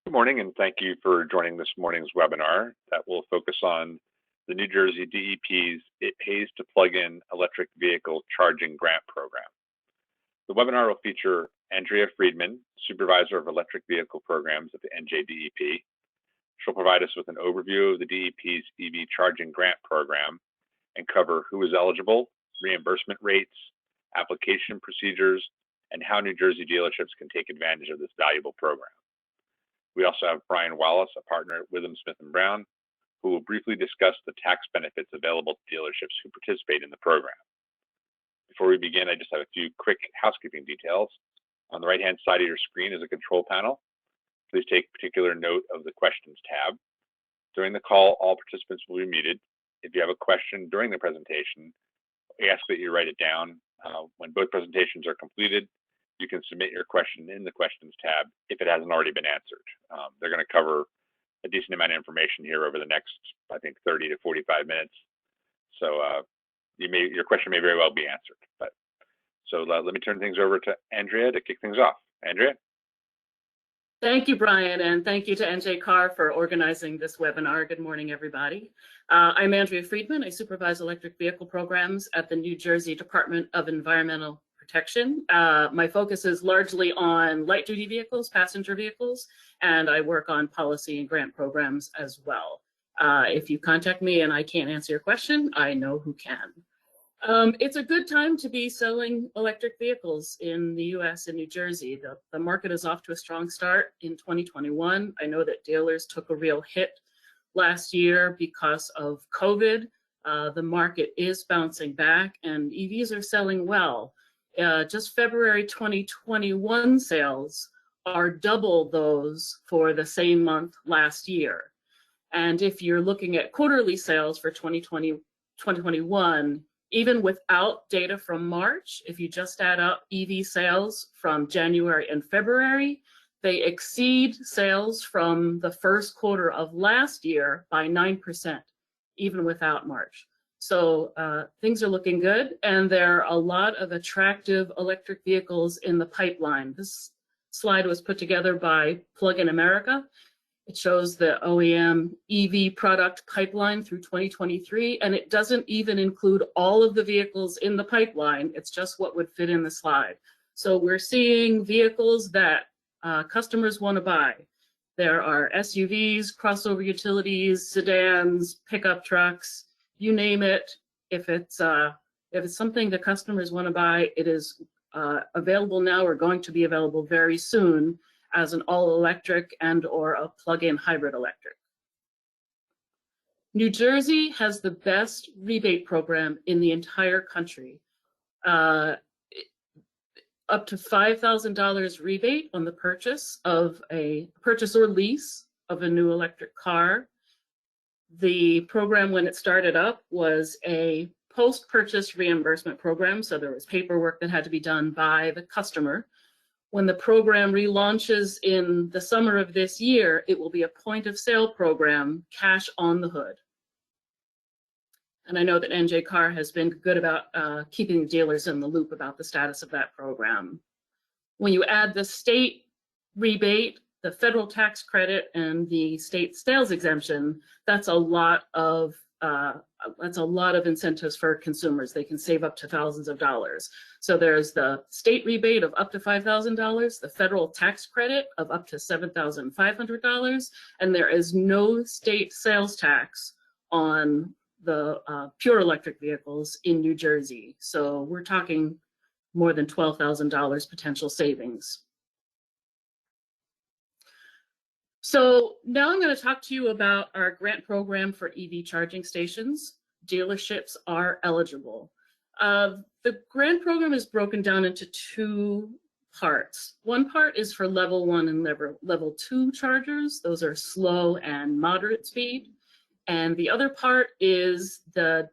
Good morning, and thank you for joining this morning's webinar that will focus on the New Jersey DEP's It Pays to Plug in Electric Vehicle Charging Grant Program. The webinar will feature Andrea Friedman, Supervisor of Electric Vehicle Programs at the NJDEP. She'll provide us with an overview of the DEP's EV Charging Grant Program and cover who is eligible, reimbursement rates, application procedures, and how New Jersey dealerships can take advantage of this valuable program. We also have Brian Wallace, a partner at Witham Smith & Brown, who will briefly discuss the tax benefits available to dealerships who participate in the program. Before we begin, I just have a few quick housekeeping details. On the right-hand side of your screen is a control panel. Please take particular note of the Questions tab. During the call, all participants will be muted. If you have a question during the presentation, we ask that you write it down. When both presentations are completed, you can submit your question in the Questions tab if it hasn't already been answered. They're going to cover a decent amount of information here over the next, I think, 30 to 45 minutes. So your question may very well be answered. So let me turn things over to Andrea to kick things off. Andrea? Thank you, Brian, and thank you to NJ Carr for organizing this webinar. Good morning, everybody. I'm Andrea Friedman. I supervise electric vehicle programs at the New Jersey Department of Environmental Protection. My focus is largely on light-duty vehicles, passenger vehicles, and I work on policy and grant programs as well. If you contact me and I can't answer your question, I know who can. It's a good time to be selling electric vehicles in the U.S. and New Jersey. The market is off to a strong start in 2021. I know that dealers took a real hit last year because of COVID. The market is bouncing back and EVs are selling well. Just February 2021 sales are double those for the same month last year. And if you're looking at quarterly sales for 2021, even without data from March, if you just add up EV sales from January and February, they exceed sales from the first quarter of last year by 9%, even without March. So things are looking good, and there are a lot of attractive electric vehicles in the pipeline. This slide was put together by Plug in America. It shows the OEM EV product pipeline through 2023, and it doesn't even include all of the vehicles in the pipeline. It's just what would fit in the slide. So we're seeing vehicles that customers want to buy. There are SUVs, crossover utilities, sedans, pickup trucks, you name it. If it's something that customers want to buy, it is available now or going to be available very soon as an all-electric and or a plug-in hybrid electric. New Jersey has the best rebate program in the entire country. Up to $5,000 rebate on the purchase or lease of a new electric car. The program, when it started up, was a post-purchase reimbursement program, so there was paperwork that had to be done by the customer. When the program relaunches in the summer of this year, it will be a point-of-sale program, cash on the hood. And I know that NJ Carr has been good about keeping dealers in the loop about the status of that program. When you add the state rebate, the federal tax credit, and the state sales exemption, that's a lot of incentives for consumers. They can save up to thousands of dollars. So there's the state rebate of up to $5,000, the federal tax credit of up to $7,500, and there is no state sales tax on the pure electric vehicles in New Jersey. So we're talking more than $12,000 potential savings. So now I'm going to talk to you about our grant program for EV charging stations. Dealerships are eligible. The grant program is broken down into two parts. One part is for level 1 and level 2 chargers. Those are slow and moderate speed. And the other part is the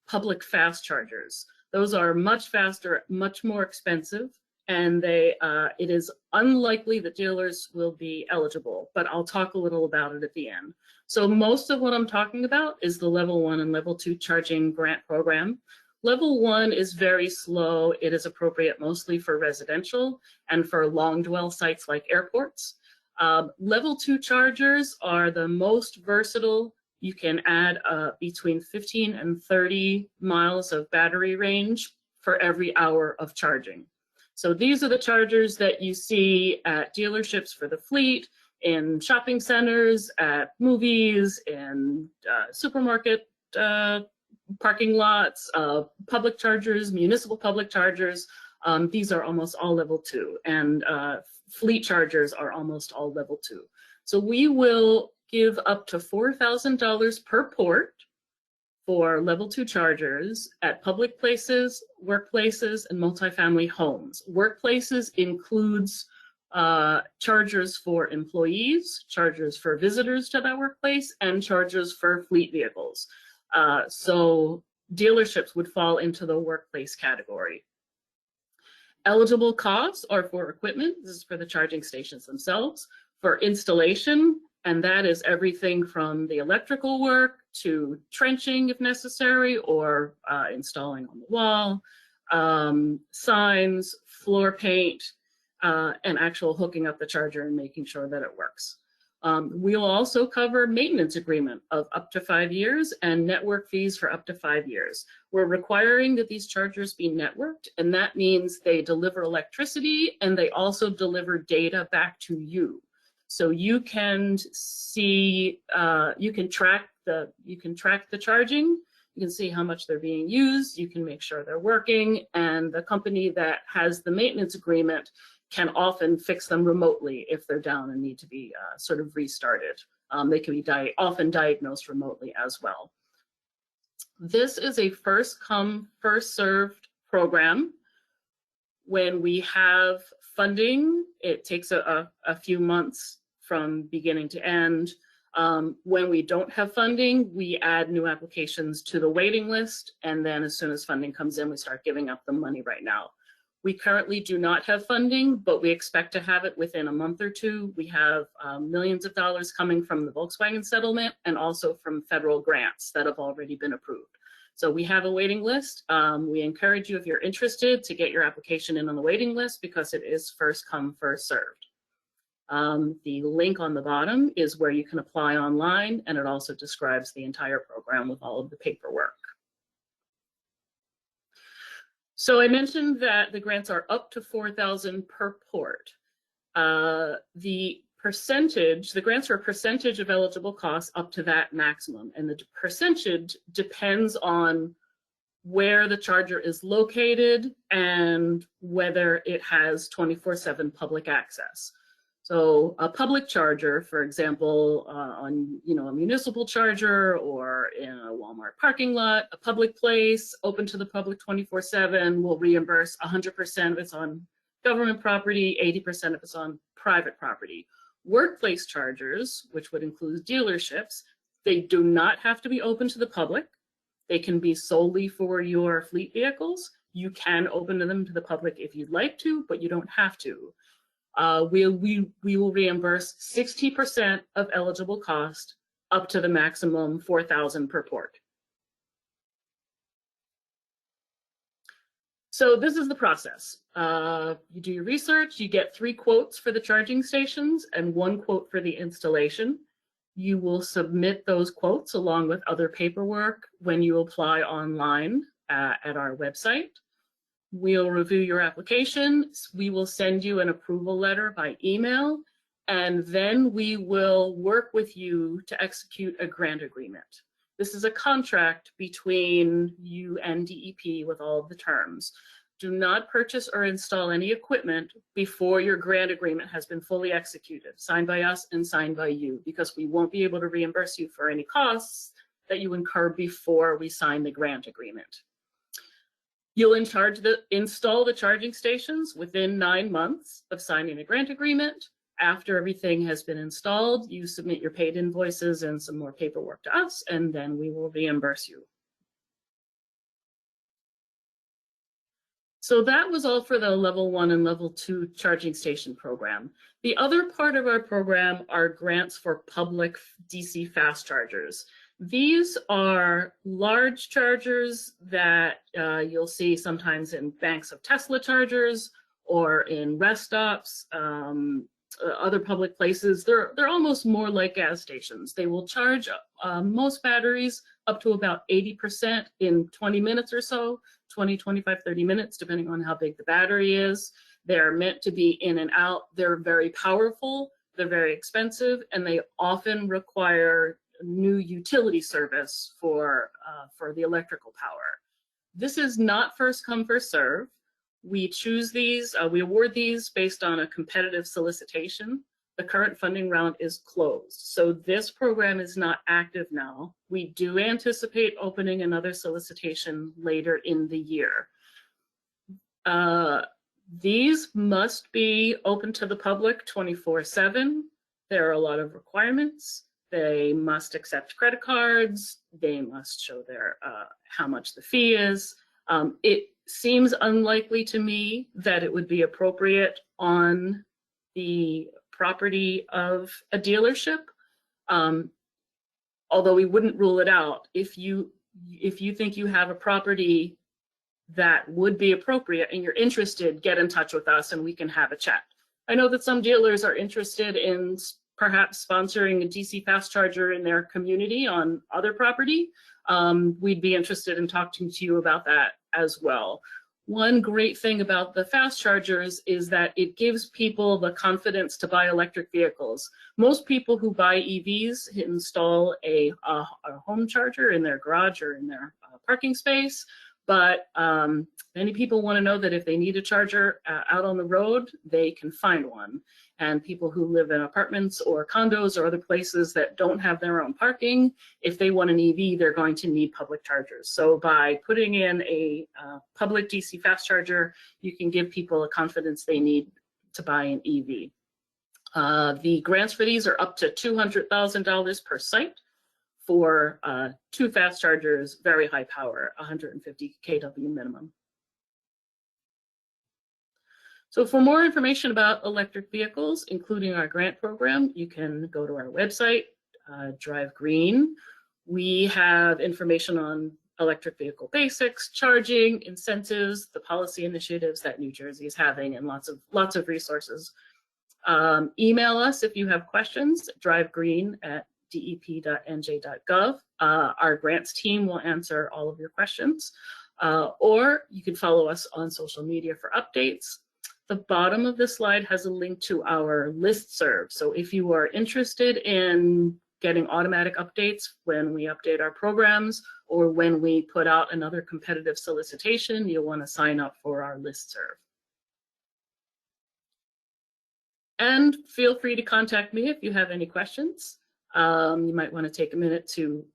public fast chargers. Those are much faster, much more expensive, and it is unlikely that dealers will be eligible, but I'll talk a little about it at the end. So most of what I'm talking about is the level 1 and level 2 charging grant program. Level 1 is very slow. It is appropriate mostly for residential and for long dwell sites like airports. Level 2 chargers are the most versatile. You can add between 15 and 30 miles of battery range for every hour of charging. So these are the chargers that you see at dealerships for the fleet, in shopping centers, at movies, in supermarket parking lots, public chargers, municipal public chargers. These are almost all level 2, and fleet chargers are almost all level 2. So we will give up to $4,000 per port for level 2 chargers at public places, workplaces, and multifamily homes. Workplaces includes chargers for employees, chargers for visitors to that workplace, and chargers for fleet vehicles. So dealerships would fall into the workplace category. Eligible costs are for equipment. This is for the charging stations themselves. For installation, and that is everything from the electrical work to trenching if necessary, or installing on the wall, signs, floor paint, and actual hooking up the charger and making sure that it works. We'll also cover maintenance agreement of up to 5 years and network fees for up to 5 years. We're requiring that these chargers be networked, and that means they deliver electricity and they also deliver data back to you. So you can see, you can track the charging, you can see how much they're being used, you can make sure they're working, and the company that has the maintenance agreement can often fix them remotely if they're down and need to be sort of restarted. They can be often diagnosed remotely as well. This is a first come, first served program. When we have funding, it takes a few months from beginning to end. When we don't have funding, we add new applications to the waiting list, and then as soon as funding comes in, we start giving up the money right now. We currently do not have funding, but we expect to have it within a month or two. We have millions of dollars coming from the Volkswagen settlement and also from federal grants that have already been approved. So we have a waiting list. We encourage you, if you're interested, to get your application in on the waiting list because it is first come, first served. The link on the bottom is where you can apply online, and it also describes the entire program with all of the paperwork. So I mentioned that the grants are up to $4,000 per port. The grants are a percentage of eligible costs up to that maximum, and the percentage depends on where the charger is located and whether it has 24/7 public access. So a public charger, for example, on a municipal charger or in a Walmart parking lot, a public place open to the public 24/7 will reimburse 100% if it's on government property, 80% if it's on private property. Workplace chargers, which would include dealerships, they do not have to be open to the public. They can be solely for your fleet vehicles. You can open them to the public if you'd like to, but you don't have to. We will reimburse 60% of eligible cost up to the maximum $4,000 per port. So this is the process. You do your research, you get 3 quotes for the charging stations and 1 quote for the installation. You will submit those quotes along with other paperwork when you apply online at our website. We'll review your application. We will send you an approval letter by email, and then we will work with you to execute a grant agreement. This is a contract between you and DEP with all of the terms. Do not purchase or install any equipment before your grant agreement has been fully executed, signed by us and signed by you, because we won't be able to reimburse you for any costs that you incur before we sign the grant agreement. You'll install the charging stations within 9 months of signing the grant agreement. After everything has been installed, you submit your paid invoices and some more paperwork to us, and then we will reimburse you. So that was all for the level 1 and level 2 charging station program. The other part of our program are grants for public DC fast chargers. These are large chargers that you'll see sometimes in banks of Tesla chargers or in rest stops. other public places, they're almost more like gas stations. They will charge most batteries up to about 80% in 20 minutes or so, 20, 25, 30 minutes, depending on how big the battery is. They're meant to be in and out. They're very powerful, they're very expensive, and they often require new utility service for the electrical power. This is not first come, first serve. We choose these, we award these based on a competitive solicitation. The current funding round is closed, so this program is not active now. We do anticipate opening another solicitation later in the year. These must be open to the public 24/7. There are a lot of requirements. They must accept credit cards. They must show their how much the fee is. It seems unlikely to me that it would be appropriate on the property of a dealership, although we wouldn't rule it out. If you think you have a property that would be appropriate and you're interested, get in touch with us and we can have a chat. I know that some dealers are interested in perhaps sponsoring a DC fast charger in their community on other property. We'd be interested in talking to you about that as well. One great thing about the fast chargers is that it gives people the confidence to buy electric vehicles. Most people who buy EVs install a home charger in their garage or in their parking space, but many people want to know that if they need a charger out on the road, they can find one. And people who live in apartments or condos or other places that don't have their own parking, if they want an EV, they're going to need public chargers. So by putting in a public DC fast charger, you can give people a confidence they need to buy an EV. The grants for these are up to $200,000 per site for 2 fast chargers, very high power, 150 kW minimum. So for more information about electric vehicles, including our grant program, you can go to our website, Drive Green. We have information on electric vehicle basics, charging, incentives, the policy initiatives that New Jersey is having, and lots of resources. Email us if you have questions, drivegreen@dep.nj.gov. Our grants team will answer all of your questions. Or you can follow us on social media for updates. The bottom of this slide has a link to our listserv. So if you are interested in getting automatic updates when we update our programs or when we put out another competitive solicitation, you'll want to sign up for our listserv. And feel free to contact me if you have any questions. You might want to take a minute to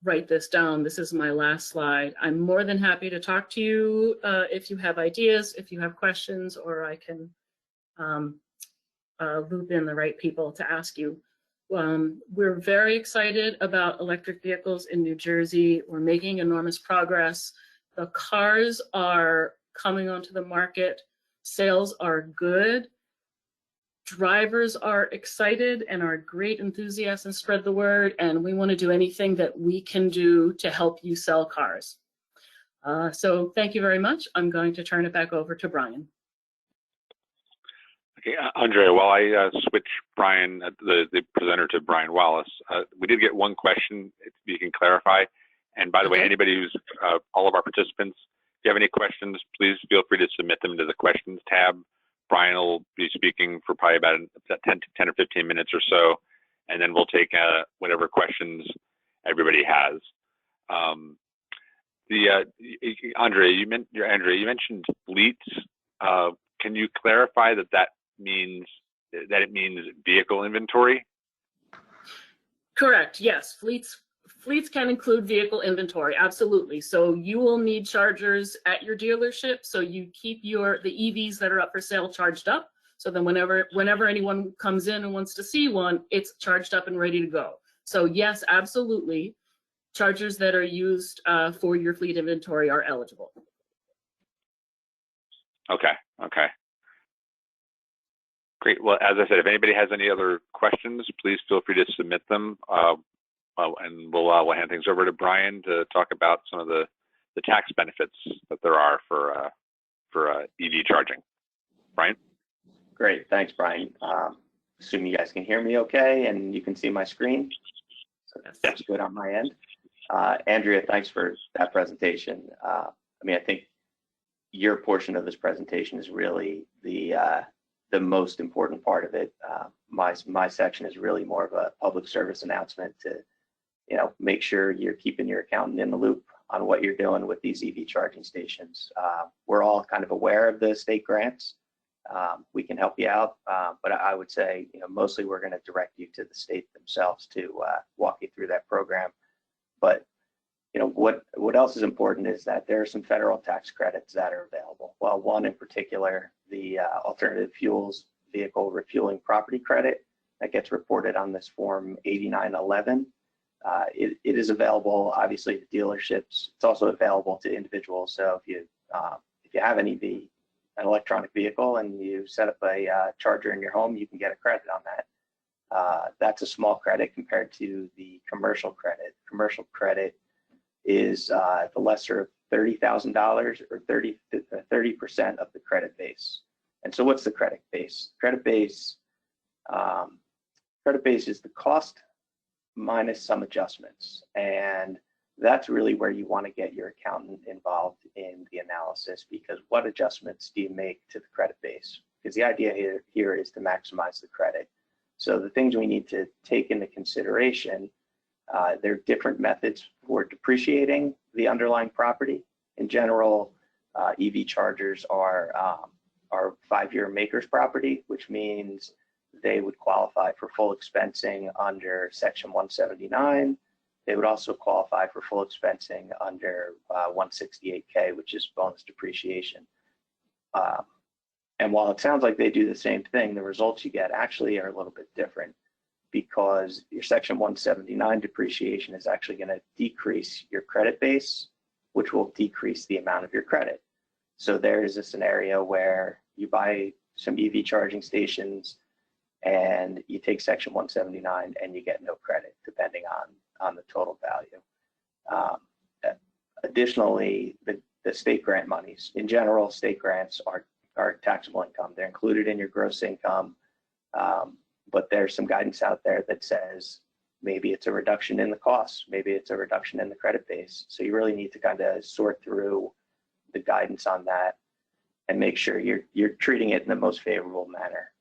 write this down. This is my last slide. I'm more than happy to talk to you if you have ideas, if you have questions, or I can loop in the right people to ask you. We're very excited about electric vehicles in New Jersey. We're making enormous progress. The cars are coming onto the market. Sales are good. Drivers are excited and are great enthusiasts and spread the word, and we want to do anything that we can do to help you sell cars. So thank you very much. I'm going to turn it back over to Brian. Okay, Andrea, while I switch Brian, the presenter, to Brian Wallace, we did get one question, if you can clarify. And by the way, anybody who's, all of our participants, if you have any questions, please feel free to submit them to the questions tab. Brian will be speaking for probably about 10 or 15 minutes or so, and then we'll take whatever questions everybody has. Andrea, you mentioned fleets. Can you clarify that means it means vehicle inventory? Correct. Yes, fleets can include vehicle inventory, absolutely. So you will need chargers at your dealership, so you keep the EVs that are up for sale charged up. So then whenever anyone comes in and wants to see one, it's charged up and ready to go. So yes, absolutely, chargers that are used for your fleet inventory are eligible. Okay. Great. Well, as I said, if anybody has any other questions, please feel free to submit them. And we'll hand things over to Brian to talk about some of the tax benefits that there are for EV charging. Brian? Great, thanks, Brian. assume you guys can hear me okay and you can see my screen. So Yes. that's good on my end. Andrea, thanks for that presentation. I mean, I think your portion of this presentation is really the most important part of it. My section is really more of a public service announcement to, you know, make sure you're keeping your accountant in the loop on what you're doing with these EV charging stations. We're all kind of aware of the state grants. We can help you out, but I would say, you know, mostly we're going to direct you to the state themselves to walk you through that program. But you know, what else is important is that there are some federal tax credits that are available. Well, one in particular, the alternative fuels vehicle refueling property credit that gets reported on this form 8911. It is available, obviously, to dealerships. It's also available to individuals. So if you have an EV, an electronic vehicle, and you set up a charger in your home, you can get a credit on that. That's a small credit compared to the commercial credit. Commercial credit is the lesser of $30,000 or 30% of the credit base. And so what's the credit base? Credit base is the cost minus some adjustments. And that's really where you want to get your accountant involved in the analysis, because what adjustments do you make to the credit base? Because the idea here is to maximize the credit. So the things we need to take into consideration, there are different methods for depreciating the underlying property. In general, EV chargers are 5-year maker's property, which means they would qualify for full expensing under Section 179. They would also qualify for full expensing under 168K, which is bonus depreciation. And while it sounds like they do the same thing, the results you get actually are a little bit different, because your Section 179 depreciation is actually going to decrease your credit base, which will decrease the amount of your credit. So there is a scenario where you buy some EV charging stations and you take Section 179 and you get no credit, depending on the total value. Additionally, the state grant monies, in general, state grants are taxable income. They're included in your gross income. But there's some guidance out there that says maybe it's a reduction in the costs, maybe it's a reduction in the credit base. So you really need to kind of sort through the guidance on that and make sure you're treating it in the most favorable manner.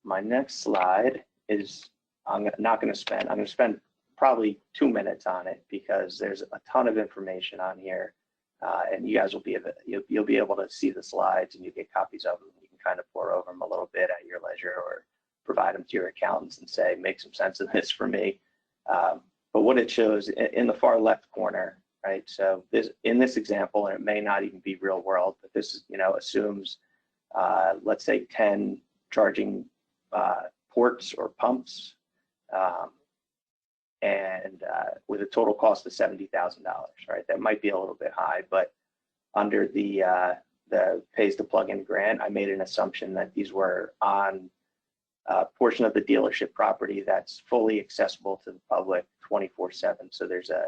My next slide is, I'm going to spend probably 2 minutes on it, because there's a ton of information on here, and you guys will you'll be able to see the slides, and you get copies of them. You can kind of pour over them a little bit at your leisure, or provide them to your accountants and say, make some sense of this for me. But what it shows in the far left corner, right? So in this example, and it may not even be real world, but this is, you know, assumes, let's say 10 charging ports or pumps, and with a total cost of $70,000, right? That might be a little bit high, but under the pays to plug-in grant, I made an assumption that these were on a portion of the dealership property that's fully accessible to the public 24/7. So there's a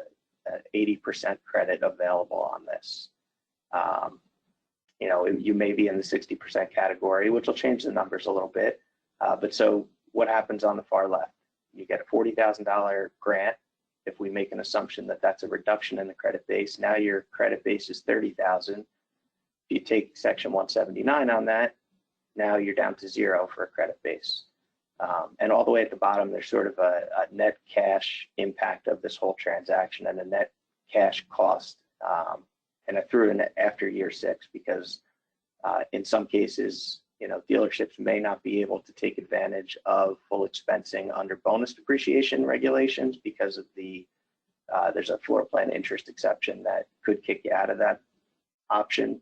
80% credit available on this. You know, you may be in the 60% category, which will change the numbers a little bit. But so what happens on the far left? You get a $40,000 grant. If we make an assumption that that's a reduction in the credit base, now your credit base is $30,000. If you take Section 179 on that, now you're down to 0 for a credit base. And all the way at the bottom, there's sort of a net cash impact of this whole transaction and a net cash cost. And I threw in after year 6, because in some cases, you know, dealerships may not be able to take advantage of full expensing under bonus depreciation regulations, because of there's a floor plan interest exception that could kick you out of that option.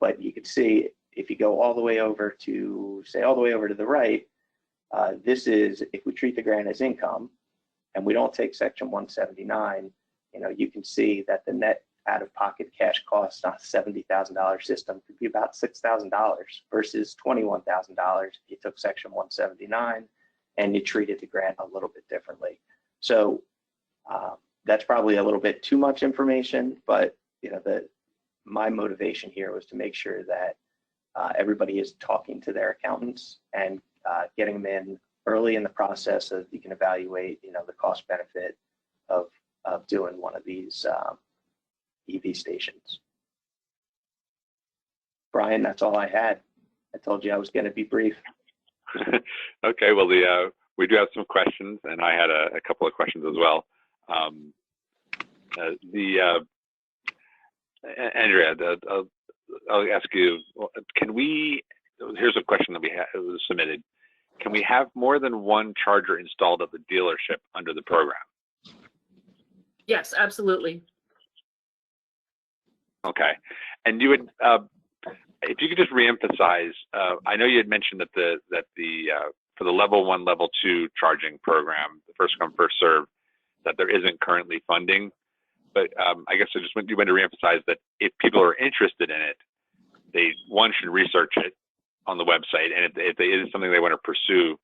But you could see, if you go all the way over to, say, all the way over to the right, this is, if we treat the grant as income and we don't take Section 179, you know, you can see that the net out-of-pocket cash cost on a $70,000 system could be about $6,000 versus $21,000 if you took Section 179 and you treated the grant a little bit differently. So that's probably a little bit too much information, but you know, my motivation here was to make sure that everybody is talking to their accountants and getting them in early in the process so that you can evaluate, the cost benefit of doing one of these EV stations. Brian, that's all I had. I told you I was going to be brief. Okay, well, we do have some questions, and I had a couple of questions as well. Andrea, I'll ask you, here's a question that it was submitted. Can we have more than one charger installed at the dealership under the program? Yes, absolutely. Okay, and you would, if you could just reemphasize, I know you had mentioned that for the level 1, level 2 charging program, the first come, first serve, that there isn't currently funding. But I guess you went to reemphasize that if people are interested in it, they should research it on the website, and if it is something they want to pursue,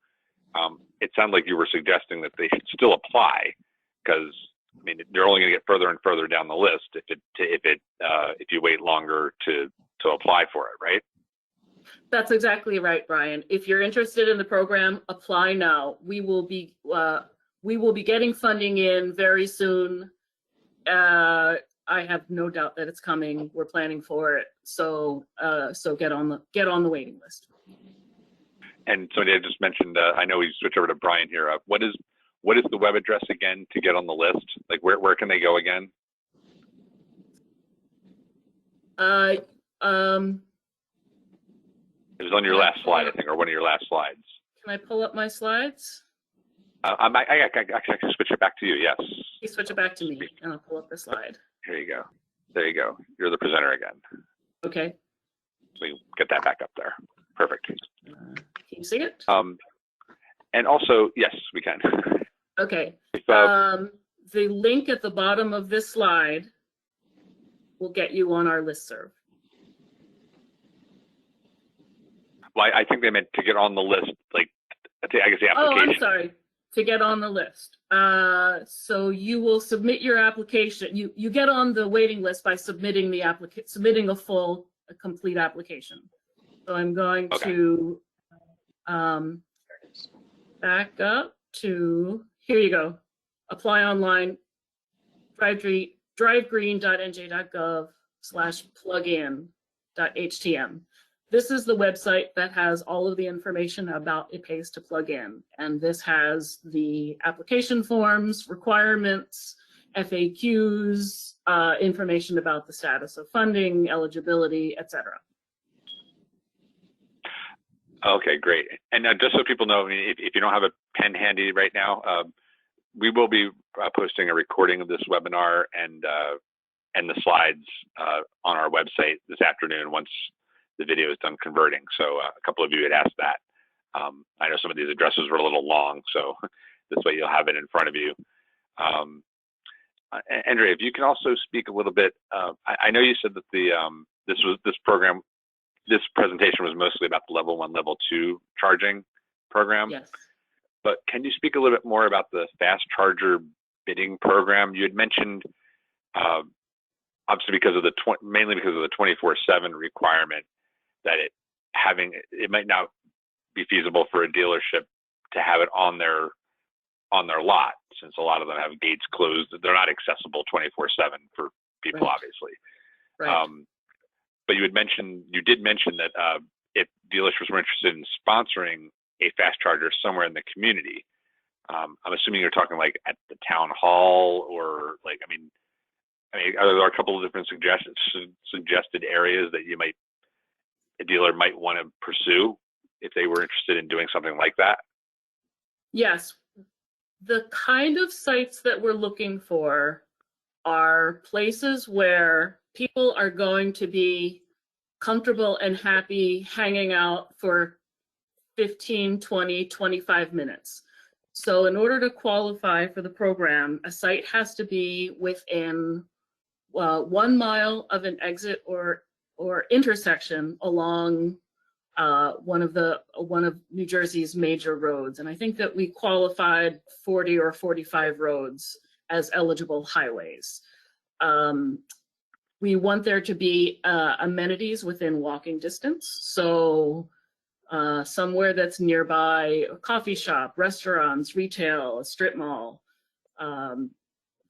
it sounded like you were suggesting that they should still apply, because I mean they're only going to get further and further down the list if you wait longer to apply for it, right? That's exactly right, Brian. If you're interested in the program, apply now. We will be getting funding in very soon. I have no doubt that it's coming. We're planning for it. So get on the waiting list. And somebody had just mentioned, I know we switch over to Brian here. What is the web address again to get on the list? Like where can they go again? It was on your last slide, I think, or one of your last slides. Can I pull up my slides? I can switch it back to you. Yes. You switch it back to me, and I'll pull up the slide. Here you go. There you go. You're the presenter again. Okay. We get that back up there. Perfect. Can you see it? And also, yes, we can. Okay. The link at the bottom of this slide will get you on our listserv. Well, I think they meant to get on the list, like, I guess the application. Oh, I'm sorry. To get on the list. So you will submit your application. You get on the waiting list by submitting a complete application. So I'm going to back up to, here you go. Apply online, drivegreen.nj.gov/plugin.htm. This is the website that has all of the information about it pays to plug in. And this has the application forms, requirements, FAQs, information about the status of funding, eligibility, etc. Okay, great. And just so people know, I mean, if you don't have a pen handy right now, we will be posting a recording of this webinar and the slides on our website this afternoon once the video is done converting. So a couple of you had asked that. I know some of these addresses were a little long, so this way you'll have it in front of you. Andrea, if you can also speak a little bit, I know you said that this presentation was mostly about the level 1, level 2 charging program. Yes. But can you speak a little bit more about the fast charger bidding program? You had mentioned, obviously mainly because of the 24/7 requirement, that it might not be feasible for a dealership to have it on their lot, since a lot of them have gates closed. They're not accessible 24/7 for people, right. Obviously. Right. But you did mention that if dealerships were interested in sponsoring a fast charger somewhere in the community, I'm assuming you're talking like at the town hall, or like, I mean, are there a couple of different suggested areas that a dealer might want to pursue if they were interested in doing something like that? Yes. The kind of sites that we're looking for are places where people are going to be comfortable and happy hanging out for 15, 20, 25 minutes. So in order to qualify for the program, a site has to be within 1 mile of an exit or intersection along one of New Jersey's major roads. And I think that we qualified 40 or 45 roads as eligible highways. We want there to be amenities within walking distance. So somewhere that's nearby, a coffee shop, restaurants, retail, a strip mall,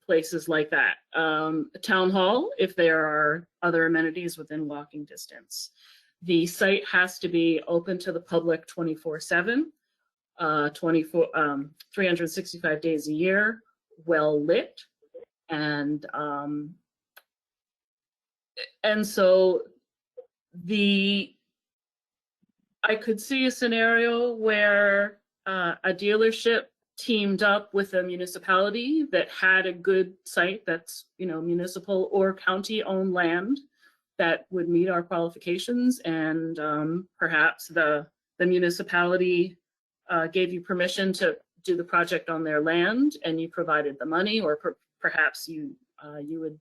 places like that. A town hall, if there are other amenities within walking distance. The site has to be open to the public 24/7, 365 days a year, well lit, and so I could see a scenario where a dealership teamed up with a municipality that had a good site that's, municipal or county-owned land that would meet our qualifications, and perhaps the municipality gave you permission to do the project on their land, and you provided the money, or perhaps you would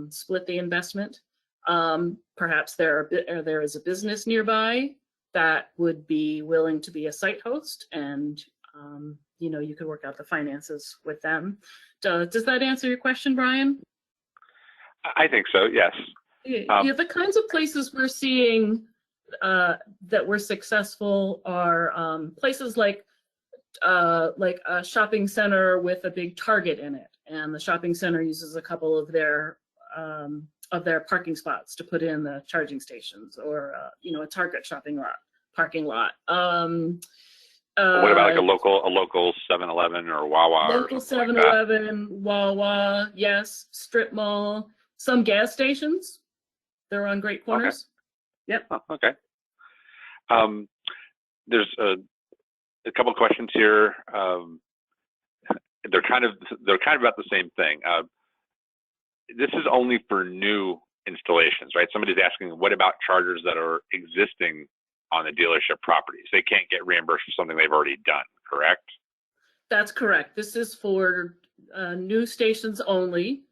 split the investment. Perhaps there is a business nearby that would be willing to be a site host, and you could work out the finances with them. Does that answer your question, Brian? I think so, yes. Yeah, the kinds of places we're seeing that were successful are places like a shopping center with a big Target in it, and the shopping center uses a couple of their parking spots to put in the charging stations, or a Target parking lot. What about like a local 7-Eleven or Wawa? Local 7-Eleven, Wawa, yes, strip mall, some gas stations. They're on great corners. Okay. Yep. Oh, okay. There's a couple of questions here. They're kind of about the same thing. This is only for new installations, right? Somebody's asking, what about chargers that are existing on the dealership properties? They can't get reimbursed for something they've already done, correct? That's correct. This is for new stations only,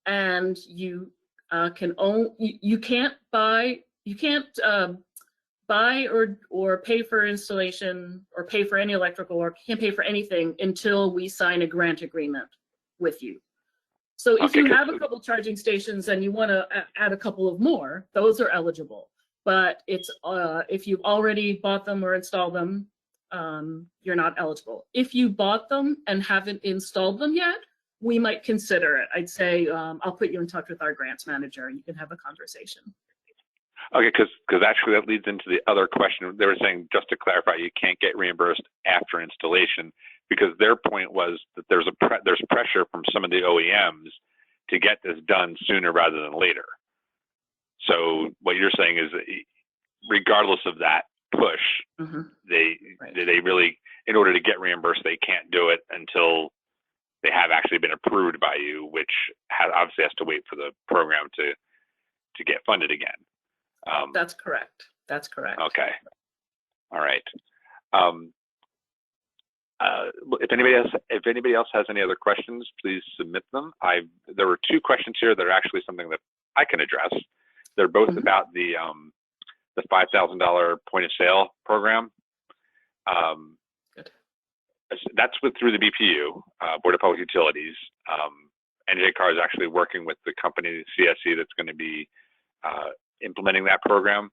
and you can't buy or pay for installation, or pay for any electrical, or can't pay for anything until we sign a grant agreement with you. So if you have a couple charging stations and you want to add a couple of more, those are eligible. But it's if you've already bought them or installed them, you're not eligible. If you bought them and haven't installed them yet, we might consider it. I'd say I'll put you in touch with our grants manager and you can have a conversation. Okay, because actually that leads into the other question. They were saying, just to clarify, you can't get reimbursed after installation, because their point was that there's pressure from some of the OEMs to get this done sooner rather than later. So what you're saying is that regardless of that push, they really, in order to get reimbursed, they can't do it until they have actually been approved by you, which obviously has to wait for the program to get funded again. That's correct. That's correct. Okay. All right. If anybody else has any other questions, please submit them. There were two questions here that are actually something that I can address. They're both about the $5,000 point of sale program. Good. That's through the BPU, Board of Public Utilities. NJCAR is actually working with the company, CSE, that's going to be implementing that program.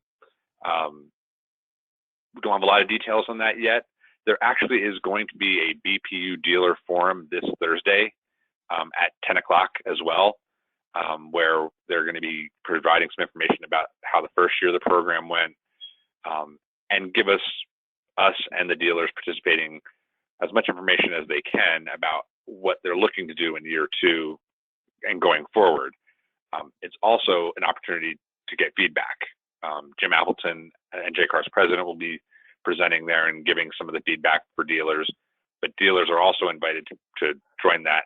We don't have a lot of details on that yet. There actually is going to be a BPU dealer forum this Thursday at 10 o'clock as well, where they're going to be providing some information about how the first year of the program went, and give us and the dealers participating as much information as they can about what they're looking to do in year two and going forward. It's also an opportunity to get feedback. Jim Appleton, NJCAR's president, will be presenting there and giving some of the feedback for dealers, but dealers are also invited to join that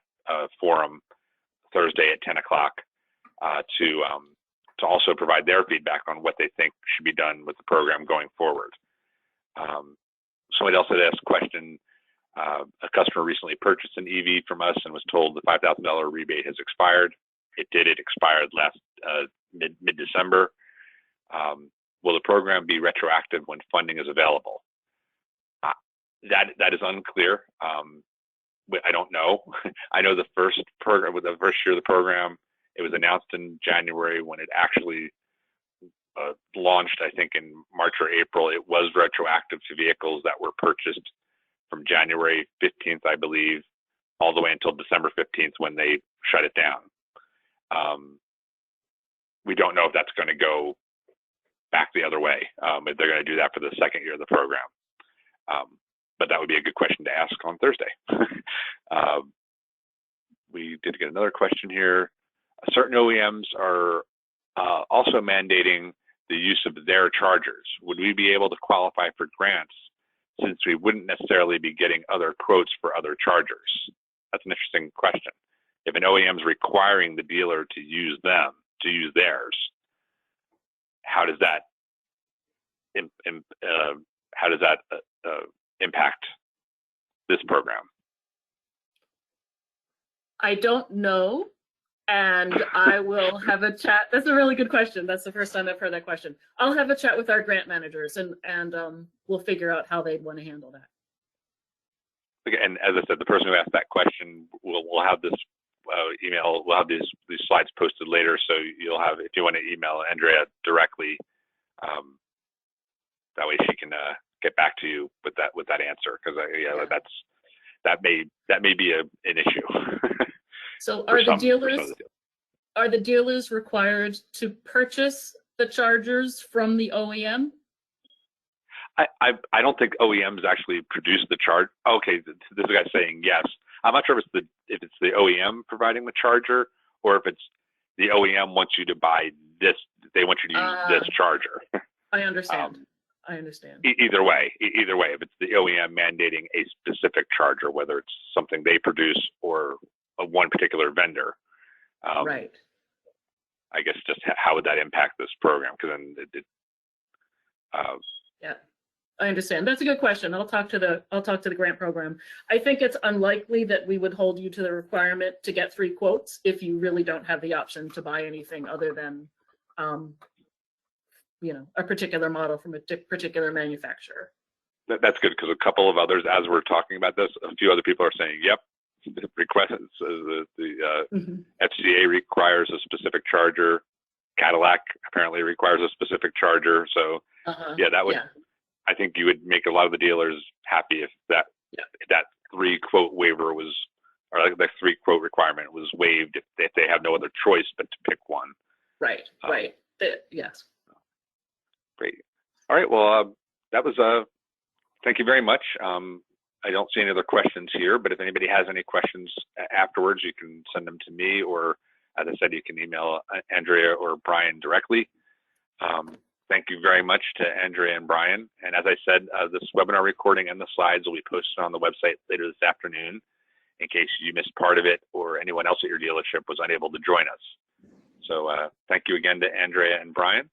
forum Thursday at 10 o'clock to also provide their feedback on what they think should be done with the program going forward. Somebody else had asked a question. A customer recently purchased an EV from us and was told the $5,000 rebate has expired. It did. It expired last mid-December. Will the program be retroactive when funding is available? That is unclear. I don't know. I know the first program, with the first year of the program, it was announced in January. When it actually launched, I think, in March or April. It was retroactive to vehicles that were purchased from January 15th, I believe, all the way until December 15th when they shut it down. We don't know if that's going to go back the other way, if they're going to do that for the second year of the program. But that would be a good question to ask on Thursday. We did get another question here. Certain OEMs are also mandating the use of their chargers. Would we be able to qualify for grants since we wouldn't necessarily be getting other quotes for other chargers? That's an interesting question. If an OEM is requiring the dealer to use theirs, how does that impact this program? I don't know, and I will have a chat. That's a really good question. That's the first time I've heard that question. I'll have a chat with our grant managers, and we'll figure out how they'd want to handle that. Okay, and as I said, the person who asked that question, we'll have this email. We'll have these slides posted later, so you'll have, if you want to email Andrea directly, that way she can get back to you with that answer, because that may be an issue. So are the dealers required to purchase the chargers from the OEM? I don't think OEMs actually produce the charge. Okay, this guy's saying yes. I'm not sure if it's the OEM providing the charger, or if it's the OEM wants you to buy this. They want you to use this charger. I understand. I understand. Either way, if it's the OEM mandating a specific charger, whether it's something they produce or one particular vendor, right? I guess just how would that impact this program? Because then yeah, I understand. That's a good question. I'll talk to the grant program. I think it's unlikely that we would hold you to the requirement to get 3 quotes if you really don't have the option to buy anything other than a particular model from a particular manufacturer. That's good, because a couple of others, as we're talking about this, a few other people are saying, yep, the FCA requires a specific charger. Cadillac apparently requires a specific charger. So yeah, that would, I think you would make a lot of the dealers happy if that 3-quote waiver was, or like the 3-quote requirement was waived if they have no other choice but to pick one. Right, right. Yes. Great. All right. Well, that was thank you very much. I don't see any other questions here, but if anybody has any questions afterwards, you can send them to me, or as I said, you can email Andrea or Brian directly. Thank you very much to Andrea and Brian. And as I said, this webinar recording and the slides will be posted on the website later this afternoon in case you missed part of it or anyone else at your dealership was unable to join us. So thank you again to Andrea and Brian.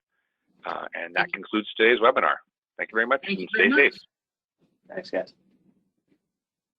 And that concludes today's webinar. Thank you very much, and stay safe. Thanks, guys.